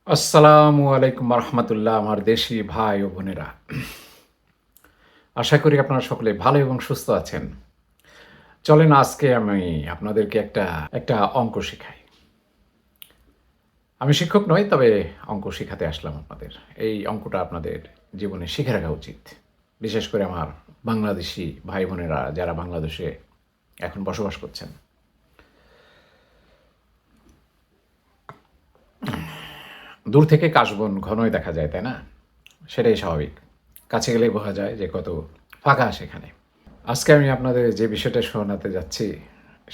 আসসালামু আলাইকুম রহমতুল্লাহ, আমার দেশি ভাই ও বোনেরা। আশা করি আপনারা সকলে ভালো এবং সুস্থ আছেন। চলেন আজকে আমি আপনাদেরকে একটা একটা অঙ্ক শেখাই। আমি শিক্ষক নই, তবে অঙ্ক শেখাতে আসলাম আপনাদের। এই অঙ্কটা আপনাদের জীবনে শিখে রাখা উচিত। বিশেষ করে আমার বাংলাদেশি ভাই বোনেরা যারা বাংলাদেশে এখন বসবাস করছেন। দূর থেকে কাশবন ঘনই দেখা যায়, তাই না? সেটাই স্বাভাবিক। কাছে গেলেই বোঝা যায় যে কত ফাঁকা সেখানে। আজকে আমি আপনাদের যে বিষয়টা শোনাতে যাচ্ছি,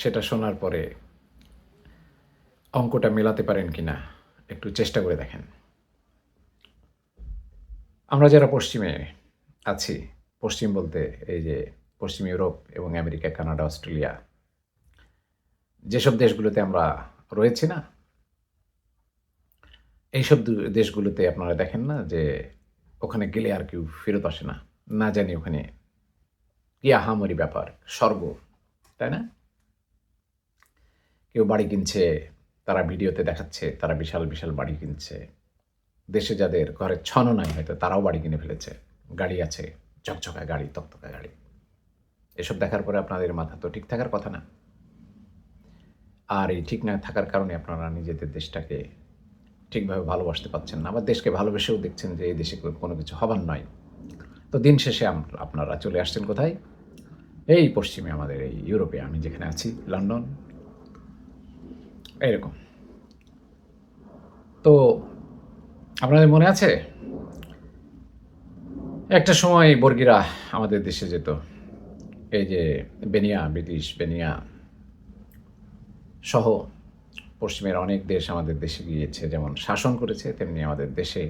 সেটা শোনার পরে অঙ্কটা মেলাতে পারেন কিনা একটু চেষ্টা করে দেখেন। আমরা যারা পশ্চিমে আছি, পশ্চিম বলতে এই যে পশ্চিম ইউরোপ এবং আমেরিকা, কানাডা, অস্ট্রেলিয়া, যেসব দেশগুলোতে আমরা রয়েছি না, এইসব দেশগুলোতে আপনারা দেখেন না যে ওখানে গেলে আর কেউ ফেরত আসে না। না জানি ওখানে কি আহামরি ব্যাপার, স্বর্গ, তাই না? কেউ বাড়ি কিনছে, তারা ভিডিওতে দেখাচ্ছে তারা বিশাল বিশাল বাড়ি কিনছে। দেশে যাদের ঘরের ছনও নাই হয়তো তারাও বাড়ি কিনে ফেলেছে, গাড়ি আছে, চকচকা গাড়ি, তকতকা গাড়ি। এসব দেখার পরে আপনাদের মাথা তো ঠিক থাকার কথা না। আর এই ঠিক না থাকার কারণে আপনারা নিজেদের দেশটাকে ঠিকভাবে ভালোবাসতে পারছেন না, আবার দেশকে ভালোবেসেও দেখছেন যে এই দেশে কোনো কিছু হবার নয়। তো দিন শেষে আপনারা চলে আসছেন কোথায়? এই পশ্চিমে, আমাদের এই ইউরোপে, আমি যেখানে আছি, লন্ডন, এরকম। তো আপনাদের মনে আছে একটা সময় বর্গিরা আমাদের দেশে যেত, এই যে বেনিয়া, ব্রিটিশ বেনিয়া সহ পশ্চিমের অনেক দেশ আমাদের দেশে গিয়েছে, যেমন শাসন করেছে, তেমনি আমাদের দেশে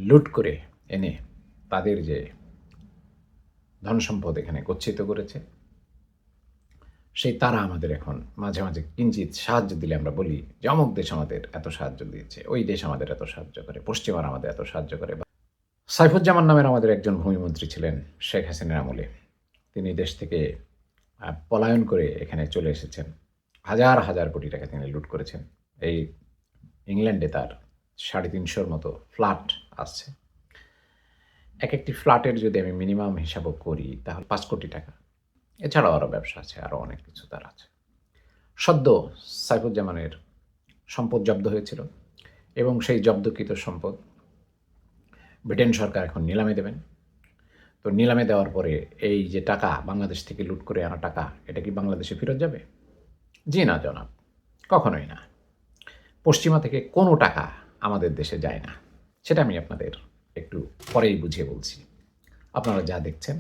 লুট করে এনে তাদের যে ধনসম্পদ এখানে গচ্ছিত করেছে। সেই তারা আমাদের এখন মাঝে মাঝে কিঞ্চিৎ সাহায্য দিলে আমরা বলি যে অমুক দেশ আমাদের এত সাহায্য দিয়েছে, ওই দেশ আমাদের এত সাহায্য করে, পশ্চিমারা আমাদের এত সাহায্য করে। সাইফুজ্জামান নামের আমাদের একজন ভূমিমন্ত্রী ছিলেন শেখ হাসিনার আমলে। তিনি দেশ থেকে পলায়ন করে এখানে চলে এসেছেন। হাজার হাজার কোটি টাকা তিনি লুট করেছেন। এই ইংল্যান্ডে তার ৩৫০-র মতো ফ্ল্যাট আছে। এক একটি ফ্ল্যাটের যদি আমি মিনিমাম হিসাব করি তাহলে ৫ কোটি টাকা। এছাড়াও আরও ব্যবসা আছে, আরও অনেক কিছু তার আছে। সদ্য সাইফুজ্জামানের সম্পদ জব্দ হয়েছিল এবং সেই জব্দকৃত সম্পদ ব্রিটেন সরকার এখন নিলামে দেবেন। তো নিলামে দেওয়ার পরে এই যে টাকা, বাংলাদেশ থেকে লুট করে আনা টাকা, এটা কি বাংলাদেশে ফেরত যাবে? জি না জনাব, কখনোই না। পশ্চিমা থেকে কোনো টাকা আমাদের দেশে যায় না। সেটা আমি আপনাদের একটু পরেই বুঝিয়ে বলছি। আপনারা যা দেখছেন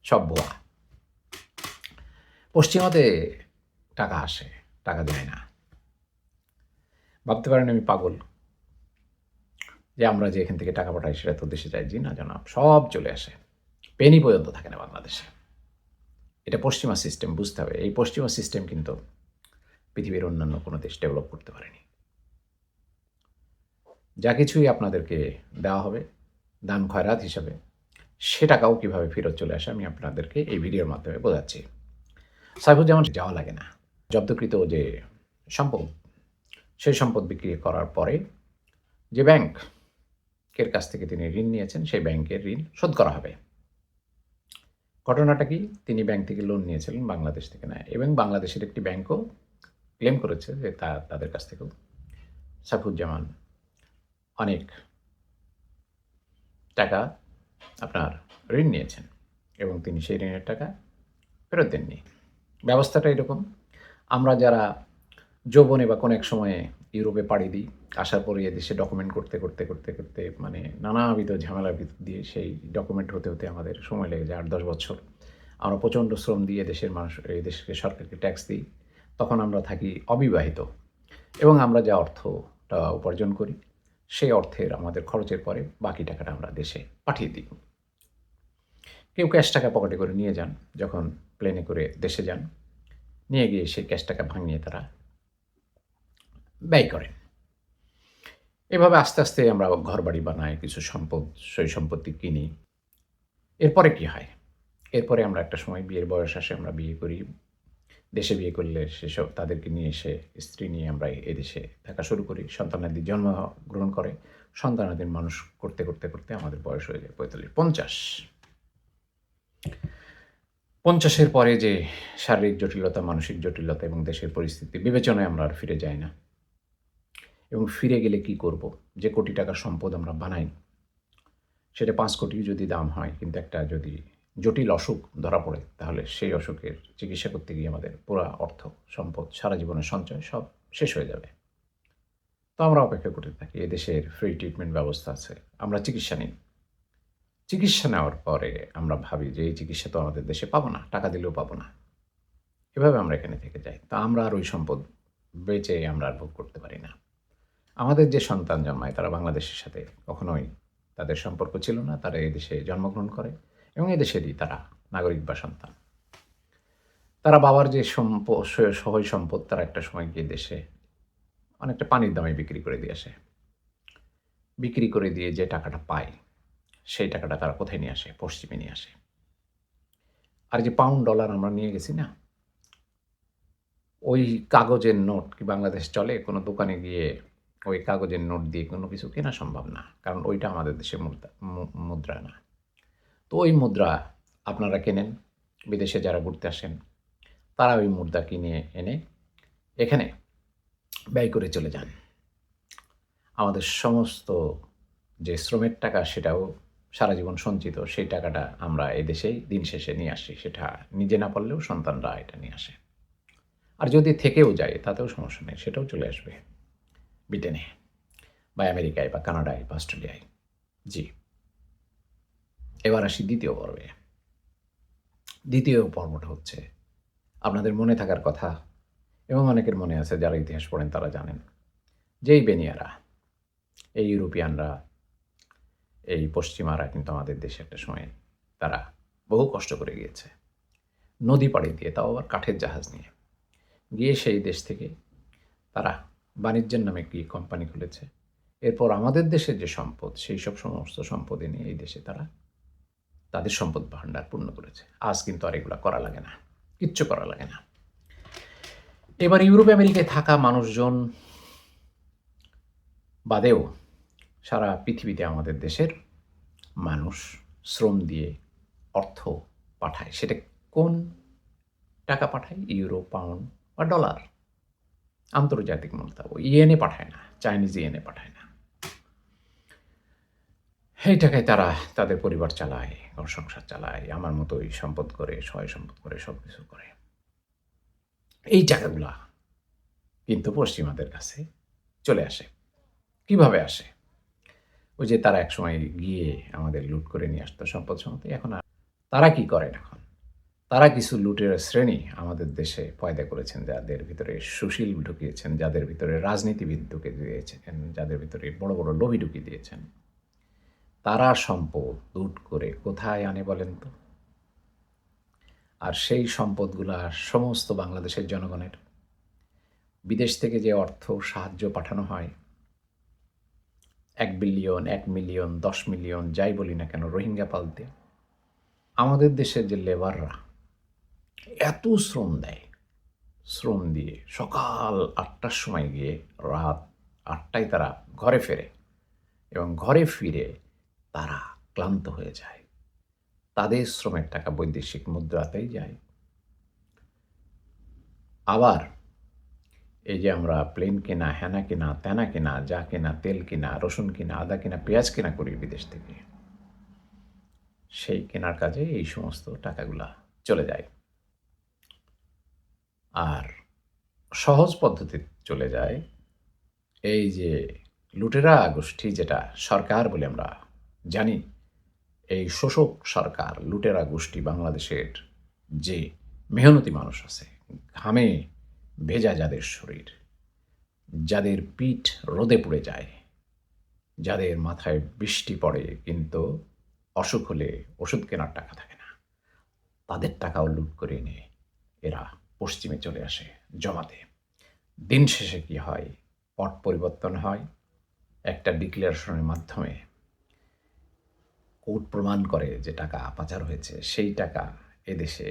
সব ভুয়া। পশ্চিমাতে টাকা আসে, টাকা দেয় না। ভাবতে পারেন আমি পাগল যে আমরা যে এখান থেকে টাকা পাঠাই সেটা তো দেশে যায়? জি না জনাব, সব চলে আসে। পেনি পর্যন্ত থাকে না বাংলাদেশে। এটা পশ্চিমা সিস্টেম, বুঝতে হবে। এই পশ্চিমা সিস্টেম কিন্তু পৃথিবীর অন্যান্য কোনো দেশ ডেভেলপ করতে পারেনি। যা কিছুই আপনাদেরকে দেওয়া হবে দান খয়রাত হিসাবে, সে টাকাও কীভাবে ফেরত চলে আসে আমি আপনাদেরকে এই ভিডিওর মাধ্যমে বোঝাচ্ছি। সাইফুজ্জামান যাওয়া লাগে না। জব্দকৃত যে সম্পদ, সেই সম্পদ বিক্রি করার পরে যে ব্যাংকের কাছ থেকে তিনি ঋণ নিয়েছেন, সেই ব্যাংকের ঋণ শোধ করা হবে। ঘটনাটা কি? তিনি ব্যাংক থেকে লোন নিয়েছিলেন, বাংলাদেশ থেকে নেয়, এবং বাংলাদেশের একটি ব্যাংকও ক্লেম করেছে যে তাদের কাছ থেকেও সাইফুজ্জামান অনেক টাকা আপনার ঋণ নিয়েছেন এবং তিনি সেই ঋণের টাকা ফেরত দেননি। ব্যবস্থাটা এরকম। আমরা যারা যৌবনে বা কোনো এক সময়ে ইউরোপে পাড়ি দিই, আসার পরে এদেশে ডকুমেন্ট করতে করতে করতে করতে মানে নানাবিধ ঝামেলার ভিতর দিয়ে সেই ডকুমেন্ট হতে হতে আমাদের সময় লেগে যায় ৮-১০ বছর। আমরা প্রচণ্ড শ্রম দিয়ে দেশের মানুষ, এই দেশকে, সরকারকে ট্যাক্স দিই। তখন আমরা থাকি অবিবাহিত এবং আমরা যে অর্থটা উপার্জন করি, সেই অর্থের আমাদের খরচের পরে বাকি টাকাটা আমরা দেশে পাঠিয়ে দিই। কেউ ক্যাশ টাকা পকেটে করে নিয়ে যান, যখন প্লেনে করে দেশে যান, নিয়ে গিয়ে সেই ক্যাশ টাকা ভাঙিয়ে তারা ব্যয় করেন। এভাবে আস্তে আস্তে আমরা ঘরবাড়ি বানাই, কিছু সম্পদ, সই সম্পত্তি কিনি। এরপরে কি হয়? এরপরে আমরা একটা সময় বিয়ের বয়স আসে, আমরা বিয়ে করি, দেশে বিয়ে করলে সেসব তাদেরকে নিয়ে এসে স্ত্রী নিয়ে আমরা এদেশে থাকা শুরু করি। সন্তানাদি জন্মগ্রহণ করে। সন্তানাদির মানুষ করতে, করতে, করতে আমাদের বয়স হয়ে যায় ৪৫, ৫০। ৫০-এর পরে যে শারীরিক জটিলতা, মানসিক জটিলতা এবং দেশের পরিস্থিতি বিবেচনায় আমরা আর ফিরে যাই না। এবং ফিরে গেলে কি করব? যে কোটি টাকার সম্পদ আমরা বানাই, সেটা ৫ কোটিও যদি দাম হয়, কিন্তু একটা যদি জটিল অসুখ ধরা পড়ে, তাহলে সেই অসুখের চিকিৎসা করতে গিয়ে আমাদের পুরা অর্থ, সম্পদ, সারা জীবনের সঞ্চয় সব শেষ হয়ে যাবে। তো আমরা অপেক্ষা করতে থাকি। এদেশের ফ্রি ট্রিটমেন্ট ব্যবস্থা আছে। আমরা চিকিৎসা নিই। চিকিৎসা নেওয়ার পরে আমরা ভাবি যে এই চিকিৎসা তো আমাদের দেশে পাবো না, টাকা দিলেও পাবো না। এভাবে আমরা এখানে থেকে যাই। তা আমরা আর ওই সম্পদ বেচে আমরা আর ভোগ করতে পারি না। আমাদের যে সন্তান জন্মায় তারা বাংলাদেশের সাথে কখনোই তাদের সম্পর্ক ছিল না। তারা এদেশে জন্মগ্রহণ করে এবং এদেশেরই তারা নাগরিক বা সন্তান। তারা বাবার যে সহায় সম্পদ তারা একটা সময় গিয়ে দেশে অনেকটা পানির দামে বিক্রি করে দিয়ে আসে। বিক্রি করে দিয়ে যে টাকাটা পায়, সেই টাকাটা তারা কোথায় নিয়ে আসে? পশ্চিমে নিয়ে আসে। আর যে পাউন্ড ডলার আমরা নিয়ে গেছি না, ওই কাগজের নোট কি বাংলাদেশ চলে? কোনো দোকানে গিয়ে ওই কাগজের নোট দিয়ে কোনো কিছু কেনা সম্ভব না। কারণ ওইটা আমাদের দেশের মুদ্রা না। তো ওই মুদ্রা আপনারা কেনেন, বিদেশে যারা ঘুরতে আসেন, তারা ওই মুদ্রা কিনে এনে এখানে ব্যয় করে চলে যান। আমাদের সমস্ত যে শ্রমের টাকা, সেটাও সারা জীবন সঞ্চিত, সেই টাকাটা আমরা এদেশেই দিন শেষে নিয়ে আসি। সেটা নিজে না পারলেও সন্তানরা এটা নিয়ে আসে। আর যদি থেকেও যায় তাতেও সমস্যা নেই, সেটাও চলে আসবে ব্রিটেনে বা আমেরিকায় বা কানাডায় বা অস্ট্রেলিয়ায়। জি, এবার আসি দ্বিতীয় পর্বে। দ্বিতীয় পর্বটা হচ্ছে আপনাদের মনে থাকার কথা, এবং অনেকের মনে আছে যারা ইতিহাস পড়েন তারা জানেন যে এই বেনিয়ারা, এই ইউরোপিয়ানরা, এই পশ্চিমারা কিন্তু আমাদের দেশে একটা সময় তারা বহু কষ্ট করে গিয়েছে। নদী পাড়ি দিয়ে, তাও আবার কাঠের জাহাজ নিয়ে গিয়ে সেই দেশ থেকে তারা বাণিজ্যের নামে কি কোম্পানি খুলেছে। এরপর আমাদের দেশের যে সম্পদ, সেই সব সমস্ত সম্পদে নিয়ে এই দেশে তারা তাদের সম্পদ ভাণ্ডার পূর্ণ করেছে। আজ কিন্তু আর এগুলো করা লাগে না, কিচ্ছু করা লাগে না। এবার ইউরোপ আমেরিকায় থাকা মানুষজন বাদেও সারা পৃথিবীতে আমাদের দেশের মানুষ শ্রম দিয়ে অর্থ পাঠায়। সেটা কোন টাকা পাঠায়? ইউরো, পাউন্ড বা ডলার, আন্তর্জাতিক মুদ্রা। ও ইয়েনে পাঠায় না, চাইনিজ ইয়েনে পাঠায় না। এই টাকায় তারা তাদের পরিবার চালায়, ঘর সংসার চালায়, আমার মতোই সম্পদ করে, সহায় সম্পদ করে, সব কিছু করে। এই টাকাগুলা কিন্তু পশ্চিমাদের কাছে চলে আসে। কিভাবে আসে? ওই যে তারা একসময় গিয়ে আমাদের লুট করে নিয়ে আসতো সম্পদ সম্পত্তি। এখন আর তারা কি করেন এখন? তারা কিছু লুটের শ্রেণী আমাদের দেশে পয়দা করেছেন, যাদের ভিতরে সুশীল ঢুকিয়েছেন, যাদের ভিতরে রাজনীতিবিদ ঢুকে দিয়েছেন, যাদের ভিতরে বড় বড় লোভী ঢুকিয়ে দিয়েছেন। তারা সম্পদ লুট করে কোথায় আনে বলেন তো? আর সেই সম্পদগুলা সমস্ত বাংলাদেশের জনগণের। বিদেশ থেকে যে অর্থ সাহায্য পাঠানো হয়, ১ বিলিয়ন, ১ মিলিয়ন, ১০ মিলিয়ন, যাই বলি না কেন, রোহিঙ্গা পালতে আমাদের দেশের যে লেবাররা এত শ্রম দেয়, শ্রম দিয়ে সকাল ৮টার সময় গিয়ে রাত ৮টায় তারা ঘরে ফেরে, এবং ঘরে ফিরে তারা ক্লান্ত হয়ে যায়। তাদের শ্রমের টাকা বৈদেশিক মুদ্রাতেই যায়। আবার এই যে আমরা প্লেন কেনা, হ্যানা কেনা, ত্যানা কেনা, যা কেনা, তেল কেনা, রসুন কেনা, আদা কেনা, পেঁয়াজ কেনা করি বিদেশ থেকে, সেই কেনার কাজে এই সমস্ত টাকাগুলা চলে যায়। আর সহজ পদ্ধতি চলে যায় এই যে লুটেরা গোষ্ঠী, যেটা সরকার বলে আমরা জানি, এই শোষক সরকার, লুটেরা গোষ্ঠী বাংলাদেশের যে মেহনতি মানুষ আছে, ঘামে ভেজা যাদের শরীর, যাদের পিঠ রোদে পুড়ে যায়, যাদের মাথায় বৃষ্টি পড়ে কিন্তু অসুখ হলে ওষুধ কেনার টাকা থাকে না, তাদের টাকাও লুট করে এনে এরা পশ্চিমে চলে আসে জমাতে। দিন শেষে কি হয়? পট পরিবর্তন হয়। একটা ডিক্লারেশনের মাধ্যমে কোর্ট প্রমাণ করে যে টাকা পাচার হয়েছে, সেই টাকা এদেশে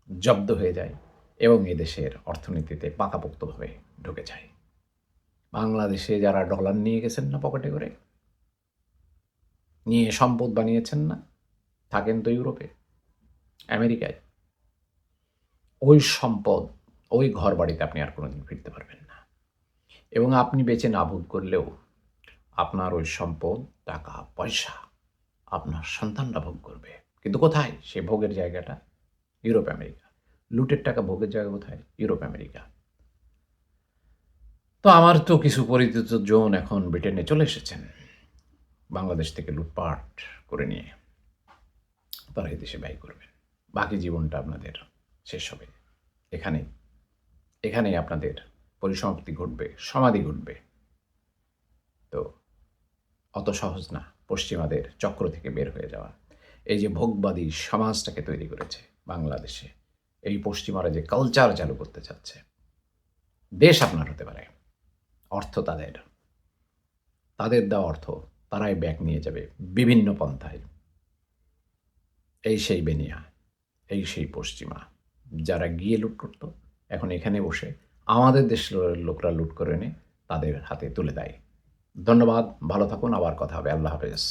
জব্দ হয়ে যায়। এবং এদেশের অর্থনীতিতে পাকাপোক্তভাবে ঢুকে যায়। বাংলাদেশে যারা ডলার নিয়ে গেছেন না পকেটে করে, নিয়ে সম্পদ বানিয়েছেন না, থাকেন তো ইউরোপে, আমেরিকায়, ওই সম্পদ, ওই ঘরবাড়িতে আপনি আর কোনোদিন ফিরতে পারবেন না। এবং আপনি বেঁচে না ভোগ করলেও আপনার ওই সম্পদ, টাকা, পয়সা আপনার সন্তানরা ভোগ করবে। কিন্তু কোথায় সে ভোগের জায়গাটা? Europe, America. লুটের টাকা ভোগের জায়গা কোথায়? Europe, America. তো আমার তো কিছু পরিচিত জন এখন ব্রিটেনে চলে এসেছেন, বাংলাদেশ থেকে লুটপাট করে নিয়ে তারা এই দেশে ব্যয় করবেন। বাকি জীবনটা আপনাদের শেষ হবে এখানেই। এখানেই আপনাদের পরিসমাপ্তি ঘটবে, সমাধি ঘটবে। তো অত সহজ না পশ্চিমাদের চক্র থেকে বের হয়ে যাওয়া। এই যে ভোগবাদী সমাজটাকে তৈরি করেছে বাংলাদেশে, এই পশ্চিমারা যে কালচার চালু করতে চাচ্ছে, দেশ আপনার হতে পারে, অর্থ তাদের, তাদের দেওয়া অর্থ তারাই ব্যাক নিয়ে যাবে বিভিন্ন পন্থায়। এই সেই বেনিয়া, এই সেই পশ্চিমা, যারা গিয়ে লুট করত, এখন এখানে বসে আমাদের দেশের লোকরা লুট করে এনে তাদের হাতে তুলে দেয়। ধন্যবাদ, ভালো থাকুন, আবার কথা হবে। আল্লাহ হাফেজ।